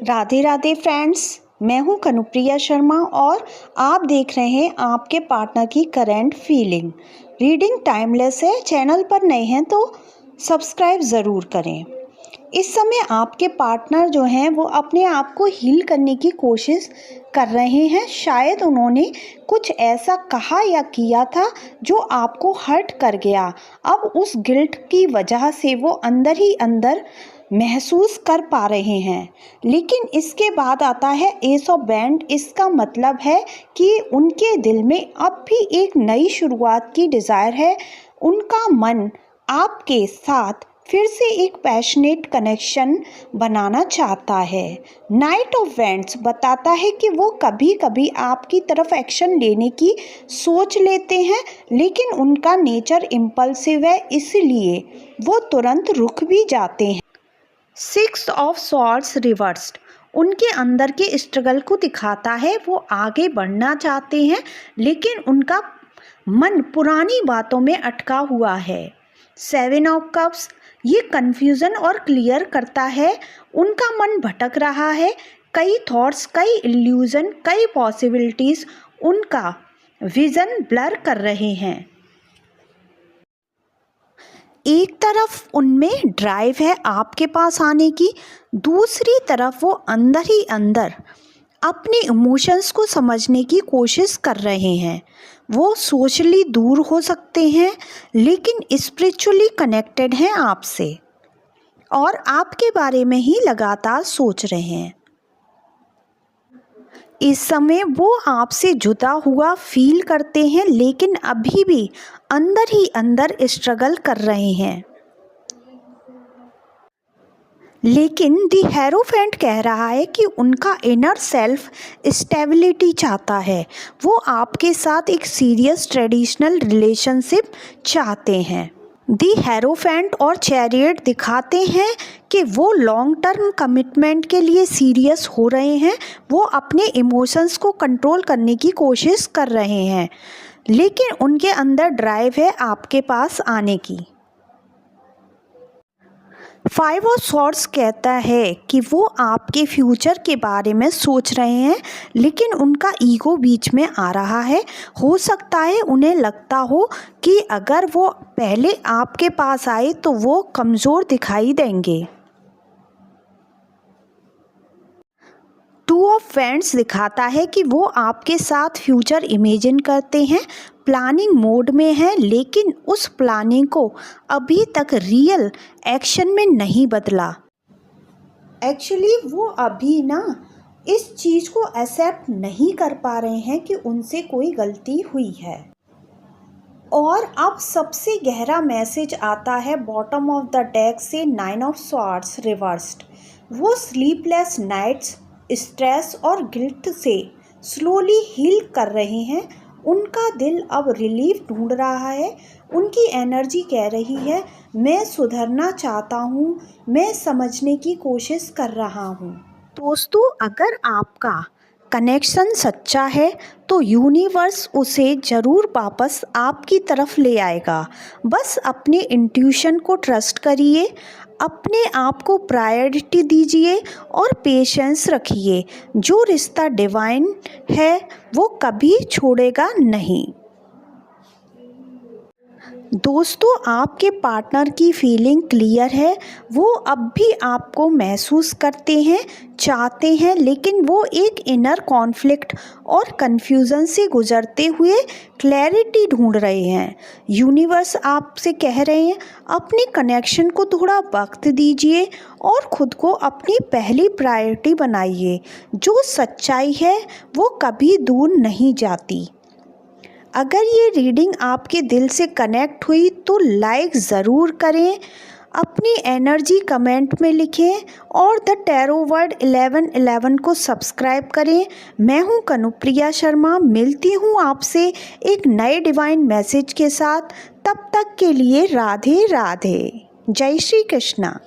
Radhe Radhe friends, मैं हूं कनुप्रिया शर्मा और आप देख रहे हैं आपके पार्टनर की करंट फीलिंग। रीडिंग टाइमलेस है। चैनल पर नए हैं तो सब्सक्राइब ज़रूर करें। इस समय आपके पार्टनर जो हैं वो अपने आप को हील करने की कोशिश कर रहे हैं। शायद उन्होंने कुछ ऐसा कहा या किया था जो आपको हर्ट कर गया। अब उस गिल्ट की वजह से वो अंदर ही अंदर महसूस कर पा रहे हैं। लेकिन इसके बाद आता है एस ऑफ बैंड। इसका मतलब है कि उनके दिल में अब भी एक नई शुरुआत की डिज़ायर है। उनका मन आपके साथ फिर से एक पैशनेट कनेक्शन बनाना चाहता है। नाइट ऑफ वैंड्स बताता है कि वो कभी कभी आपकी तरफ एक्शन लेने की सोच लेते हैं, लेकिन उनका नेचर इम्पल्सिव है, इसलिए वो तुरंत रुक भी जाते हैं। सिक्स ऑफ स्वॉर्ड्स रिवर्स्ड उनके अंदर के स्ट्रगल को दिखाता है। वो आगे बढ़ना चाहते हैं, लेकिन उनका मन पुरानी बातों में अटका हुआ है। सेवन ऑफ कप्स ये कन्फ्यूज़न और क्लियर करता है। उनका मन भटक रहा है। कई थॉट्स, कई इल्यूज़न, कई पॉसिबिलिटीज़ उनका विज़न ब्लर कर रहे हैं। एक तरफ उनमें ड्राइव है आपके पास आने की, दूसरी तरफ वो अंदर ही अंदर अपने इमोशंस को समझने की कोशिश कर रहे हैं। वो सोशली दूर हो सकते हैं, लेकिन स्पिरिचुअली कनेक्टेड हैं आपसे और आपके बारे में ही लगातार सोच रहे हैं। इस समय वो आपसे जुदा हुआ फील करते हैं, लेकिन अभी भी अंदर ही अंदर स्ट्रगल कर रहे हैं। लेकिन दी हेरोफेंट कह रहा है कि उनका इनर सेल्फ स्टेबिलिटी चाहता है। वो आपके साथ एक सीरियस ट्रेडिशनल रिलेशनशिप चाहते हैं। दी हेरोफेंट और चैरियट दिखाते हैं कि वो लॉन्ग टर्म कमिटमेंट के लिए सीरियस हो रहे हैं। वो अपने इमोशंस को कंट्रोल करने की कोशिश कर रहे हैं, लेकिन उनके अंदर ड्राइव है आपके पास आने की। फाइव ऑफ स्वॉर्ड्स कहता है कि वो आपके फ्यूचर के बारे में सोच रहे हैं, लेकिन उनका ईगो बीच में आ रहा है। हो सकता है उन्हें लगता हो कि अगर वो पहले आपके पास आए तो वो कमज़ोर दिखाई देंगे। टू ऑफ वैंड्स दिखाता है कि वो आपके साथ फ्यूचर इमेजिन करते हैं, प्लानिंग मोड में है, लेकिन उस प्लानिंग को अभी तक रियल एक्शन में नहीं बदला। एक्चुअली वो अभी ना इस चीज़ को एक्सेप्ट नहीं कर पा रहे हैं कि उनसे कोई गलती हुई है। और अब सबसे गहरा मैसेज आता है बॉटम ऑफ द डेक से, नाइन ऑफ स्वॉर्ड्स रिवर्स्ड। वो स्लीपलेस नाइट्स, स्ट्रेस और गिल्ट से स्लोली हील कर रहे हैं। उनका दिल अब रिलीफ ढूंढ रहा है। उनकी एनर्जी कह रही है, मैं सुधरना चाहता हूँ, मैं समझने की कोशिश कर रहा हूँ। दोस्तों, अगर आपका कनेक्शन सच्चा है तो यूनिवर्स उसे ज़रूर वापस आपकी तरफ ले आएगा। बस अपने इंट्यूशन को ट्रस्ट करिए, अपने आप को प्रायोरिटी दीजिए और पेशेंस रखिए। जो रिश्ता डिवाइन है वो कभी छोड़ेगा नहीं। दोस्तों, आपके पार्टनर की फीलिंग क्लियर है। वो अब भी आपको महसूस करते हैं, चाहते हैं, लेकिन वो एक इनर कॉन्फ्लिक्ट और कन्फ्यूज़न से गुजरते हुए क्लैरिटी ढूंढ रहे हैं। यूनिवर्स आपसे कह रहे हैं, अपने कनेक्शन को थोड़ा वक्त दीजिए और ख़ुद को अपनी पहली प्रायोरिटी बनाइए। जो सच्चाई है वो कभी दूर नहीं जाती। अगर ये रीडिंग आपके दिल से कनेक्ट हुई तो लाइक ज़रूर करें, अपनी एनर्जी कमेंट में लिखें और द टैरो वर्ड 1111 को सब्सक्राइब करें। मैं हूँ कनुप्रिया शर्मा, मिलती हूँ आपसे एक नए डिवाइन मैसेज के साथ। तब तक के लिए राधे राधे, जय श्री कृष्णा।